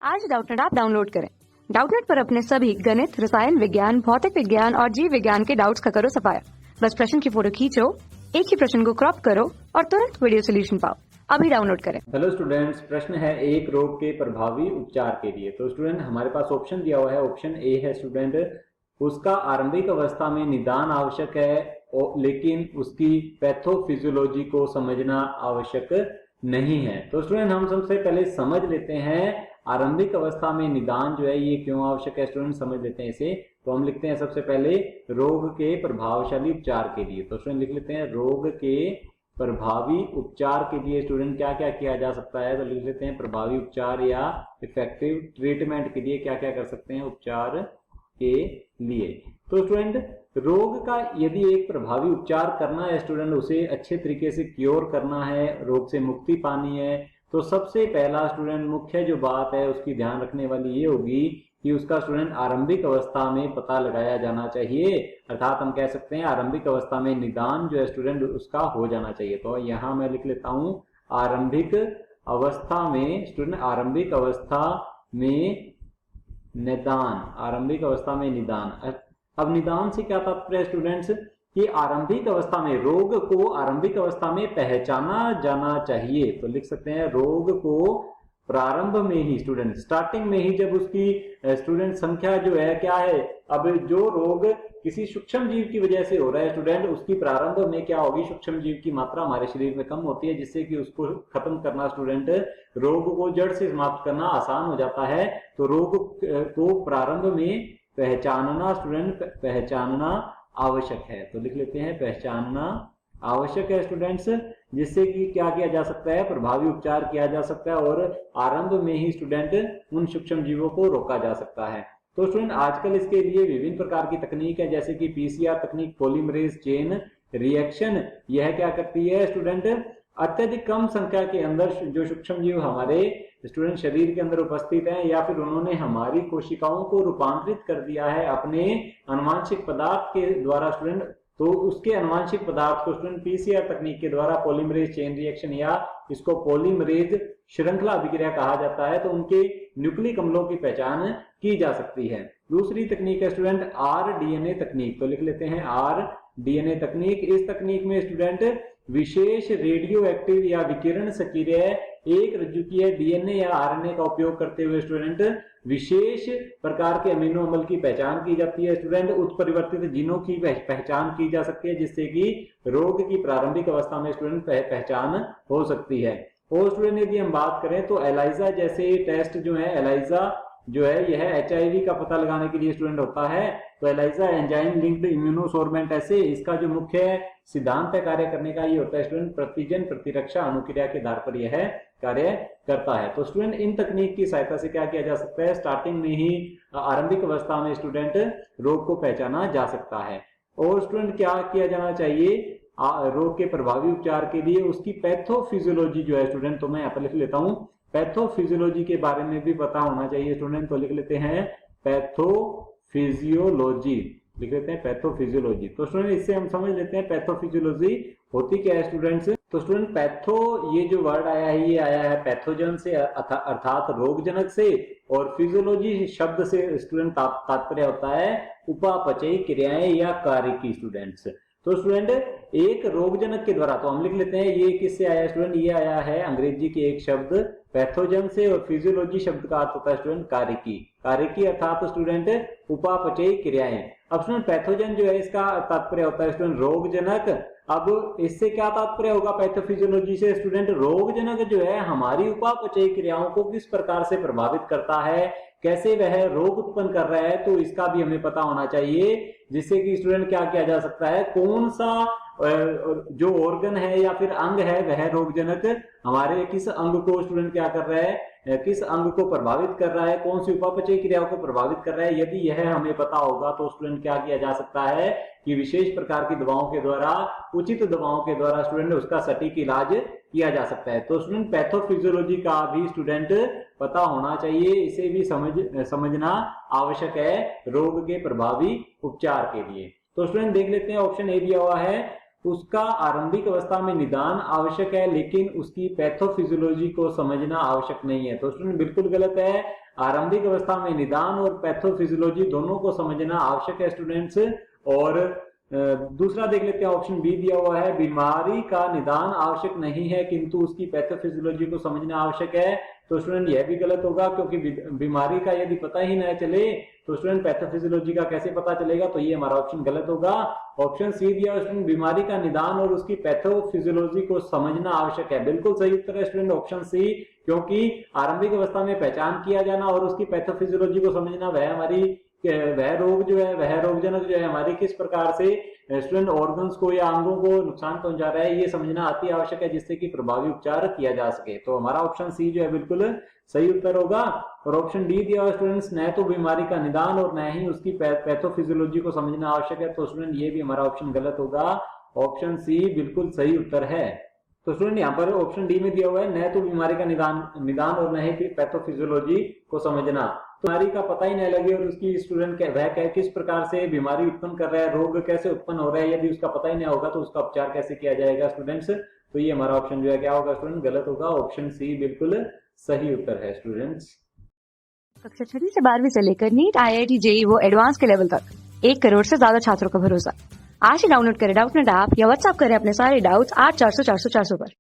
आज Doubtnut app download करें। Doubtnut पर अपने सभी गणित, रसायन विज्ञान, भौतिक विज्ञान और जीव विज्ञान के डाउट्स का करो सफाया। बस प्रश्न की फोटो खींचो, एक ही प्रश्न को क्रॉप करो और तुरंत वीडियो सोल्यूशन पाओ। अभी डाउनलोड करें। हेलो स्टूडेंट्स, प्रश्न है एक रोग के प्रभावी उपचार के लिए। तो स्टूडेंट हमारे पास ऑप्शन दिया हुआ है। ऑप्शन ए है स्टूडेंट, उसका आरंभिक अवस्था में निदान आवश्यक है लेकिन उसकी पैथोफिजियोलॉजी को समझना आवश्यक नहीं है। तो स्टूडेंट हम सबसे पहले समझ लेते हैं आरंभिक अवस्था में निदान जो है ये क्यों आवश्यक है। स्टूडेंट समझ लेते हैं इसे। तो हम लिखते हैं सबसे पहले रोग के प्रभावशाली उपचार के लिए। तो स्टूडेंट लिख लेते हैं रोग के प्रभावी उपचार के लिए स्टूडेंट क्या क्या किया जा सकता है। तो लिख लेते हैं प्रभावी उपचार या इफेक्टिव ट्रीटमेंट के लिए क्या क्या कर सकते हैं उपचार के लिए। तो स्टूडेंट रोग का यदि एक प्रभावी उपचार करना है स्टूडेंट, उसे अच्छे तरीके से क्योर करना है, रोग से मुक्ति पानी है, तो सबसे पहला स्टूडेंट मुख्य जो बात है उसकी ध्यान रखने वाली ये होगी कि उसका स्टूडेंट आरंभिक अवस्था में पता लगाया जाना चाहिए। अर्थात हम कह सकते हैं आरंभिक अवस्था में निदान जो है स्टूडेंट उसका हो जाना चाहिए। तो यहाँ मैं लिख लेता हूं आरंभिक अवस्था में स्टूडेंट, आरंभिक अवस्था में निदान, आरंभिक अवस्था में निदान। अब निदान से क्या तात्पर्य स्टूडेंट्स कि आरंभिक अवस्था में रोग को आरंभिक अवस्था में पहचाना जाना चाहिए। तो लिख सकते हैं रोग को प्रारंभ में ही स्टूडेंट, स्टार्टिंग में ही जब उसकी स्टूडेंट संख्या जो है क्या है, अब जो रोग किसी सूक्ष्म जीव की वजह से हो रहा है स्टूडेंट, उसकी प्रारंभ में क्या होगी, सूक्ष्म जीव की मात्रा हमारे शरीर में कम होती है, जिससे कि उसको खत्म करना स्टूडेंट, रोग को जड़ से समाप्त करना आसान हो जाता है। तो रोग को प्रारंभ में पहचानना स्टूडेंट, पहचानना आवश्यक है। तो लिख लेते हैं पहचानना आवश्यक है स्टूडेंट्स, जिससे कि क्या किया जा सकता है, प्रभावी उपचार किया जा सकता है और आरंभ में ही स्टूडेंट उन सूक्ष्म जीवों को रोका जा सकता है। तो स्टूडेंट आजकल इसके लिए विभिन्न प्रकार की तकनीक है, जैसे कि पीसीआर तकनीक, पॉलीमरेज चेन रिएक्शन। यह क्या करती है स्टूडेंट, अत्यधिक कम संख्या के अंदर जो सूक्ष्म जीव हमारे स्टूडेंट शरीर के अंदर उपस्थित हैं या फिर उन्होंने हमारी कोशिकाओं को रूपांतरित कर दिया है अपने अनुवांशिक पदार्थ के द्वारा स्टूडेंट, तो उसके अनुवांशिक पदार्थ को स्टूडेंट पीसीआर तकनीक के द्वारा, पॉलीमरेज चेन रिएक्शन या इसको पॉलीमरेज श्रृंखला अभिक्रिया कहा जाता है, तो उनके न्यूक्लिक अम्लों की पहचान की जा सकती है। दूसरी तकनीक है स्टूडेंट आरडीएनए तकनीक। तो लिख लेते हैं आरडीएनए तकनीक। इस तकनीक में स्टूडेंट विशेष रेडियो एक्टिव या विकिरण सक्रिय एक रज्जुकीय डीएनए या आरएनए का उपयोग करते हुए स्टूडेंट विशेष प्रकार के अमीनो अम्ल की पहचान की जाती है स्टूडेंट। उत्परिवर्तित जीनों की पहचान की जा सकती है, जिससे कि रोग की प्रारंभिक अवस्था में स्टूडेंट पहचान हो सकती है। और स्टूडेंट यदि हम बात करें तो एलाइजा जैसे टेस्ट जो है, एलाइजा जो है यह एचआईवी का पता लगाने के लिए स्टूडेंट होता है। तो एलाइजा एंजाइम लिंक्ड इम्यूनोसोर्बेंट ऐसे, इसका जो मुख्य सिद्धांत है कार्य करने का ये होता है स्टूडेंट प्रतिजन प्रतिरक्षा अनुक्रिया के आधार पर यह कार्य करता है। तो स्टूडेंट इन तकनीक की सहायता से क्या किया जा सकता है, स्टार्टिंग में ही आरंभिक अवस्था में स्टूडेंट रोग को पहचाना जा सकता है। और स्टूडेंट क्या किया जाना चाहिए रोग के प्रभावी उपचार के लिए, उसकी पैथोफिजियोलॉजी जो है स्टूडेंट, तो मैं यहाँ पर लिख लेता हूँ पैथोफिजियोलॉजी के बारे में भी पता होना चाहिए स्टूडेंट। तो लिख लेते हैं पैथोफिजियोलॉजी, लिख लेते हैं पैथोफिजियोलॉजी। तो स्टूडेंट इससे हम समझ लेते हैं पैथोफिजियोलॉजी होती क्या है स्टूडेंट्स। तो स्टूडेंट पैथो, ये जो वर्ड आया है ये आया है पैथोजन से अर्थात रोगजनक से, और फिजियोलॉजी शब्द से स्टूडेंट तात्पर्य होता है उपापचयी क्रियाएं या कार्य की स्टूडेंट्स। तो स्टूडेंट एक रोगजनक के द्वारा, तो हम लिख लेते हैं ये किससे आया स्टूडेंट, ये आया है अंग्रेजी के एक शब्द पैथोजन से, और फिजियोलॉजी शब्द का अर्थ होता है स्टूडेंट कार्यकी। कार्यकी अर्थात स्टूडेंट उपापचयी क्रियाएं। अब स्टूडेंट पैथोजन जो है इसका तात्पर्य होता है स्टूडेंट रोगजनक। अब इससे क्या तात्पर्य होगा पैथोफिजियोलॉजी से स्टूडेंट, रोगजनक जो है हमारी उपापचयी क्रियाओं को किस प्रकार से प्रभावित करता है, कैसे वह रोग उत्पन्न कर रहा है, तो इसका भी हमें पता होना चाहिए, जिससे कि स्टूडेंट क्या किया जा सकता है, कौन सा जो ऑर्गन है या फिर अंग है वह रोगजनक हमारे किस अंग को स्टूडेंट क्या कर रहा है, किस अंग को प्रभावित कर रहा है, कौन सी उपापचयी क्रियाओं को प्रभावित कर रहा है। यदि यह हमें पता होगा तो स्टूडेंट क्या किया जा सकता है कि विशेष प्रकार की दवाओं के द्वारा, उचित दवाओं के द्वारा स्टूडेंट उसका सटीक इलाज किया जा सकता है। तो स्टूडेंट पैथोफिजियोलॉजी का भी स्टूडेंट पता होना चाहिए, इसे भी समझना आवश्यक है रोग के प्रभावी उपचार के लिए। तो स्टूडेंट देख लेते हैं ऑप्शन ए दिया हुआ है, उसका आरंभिक अवस्था में निदान आवश्यक है लेकिन उसकी पैथोफिजियोलॉजी को समझना आवश्यक नहीं है। तो स्टूडेंट बिल्कुल गलत है। आरंभिक अवस्था में निदान और पैथोफिजियोलॉजी दोनों को समझना आवश्यक है स्टूडेंट्स। और दूसरा देख लेते हैं, ऑप्शन बी दिया हुआ है, बीमारी का निदान आवश्यक नहीं है किंतु उसकी पैथोफिजियोलॉजी को समझना आवश्यक है। तो स्टूडेंट यह भी गलत होगा, क्योंकि बीमारी का यदि पता ही न चले तो स्टूडेंट पैथोफिजियोलॉजी का कैसे पता चलेगा, तो ये हमारा ऑप्शन गलत होगा। ऑप्शन सी दिया हुआ स्टूडेंट, बीमारी का निदान और उसकी पैथोफिजियोलॉजी को समझना आवश्यक है। बिल्कुल सही उत्तर है स्टूडेंट ऑप्शन सी, क्योंकि आरंभिक अवस्था में पहचान किया जाना और उसकी पैथोफिजियोलॉजी को समझना वह रोग रोगजनक जो है हमारी किस प्रकार से स्टूडेंट ऑर्गन्स को या अंगों को नुकसान पहुंचा रहा है, ये समझना अति आवश्यक है, जिससे कि प्रभावी उपचार किया जा सके। तो हमारा ऑप्शन सी जो है बिल्कुल सही उत्तर होगा। और ऑप्शन डी दिया हुआ स्टूडेंट्स, न तो बीमारी का निदान और न ही उसकी पैथोफिजियोलॉजी को समझना आवश्यक है। तो स्टूडेंट ये भी हमारा ऑप्शन गलत होगा, ऑप्शन सी बिल्कुल सही उत्तर है। तो स्टूडेंट यहाँ पर ऑप्शन डी में दिया हुआ है, न तो बीमारी का निदान और न ही पैथोफिजियोलॉजी को समझना। तो बीमारी का पता ही नहीं लगे और उसकी स्टूडेंट वह किस प्रकार से बीमारी उत्पन्न कर रहा है, रोग कैसे उत्पन्न हो रहा है, यदि उसका पता ही नहीं होगा तो उसका उपचार कैसे किया जाएगा स्टूडेंट्स। तो ये हमारा ऑप्शन जो है क्या होगा स्टूडेंट, गलत होगा। ऑप्शन सी बिल्कुल सही उत्तर है स्टूडेंट्स। कक्षा 6 से 12वीं से लेकर नीट, IIT, JEE वो एडवांस के लेवल तक 1 करोड़ से ज्यादा छात्रों का भरोसा। आज ही डाउनलोड करें डाउटनेट ऐप या व्हाट्सएप करें अपने सारे डाउट्स 8400 400 400 पर।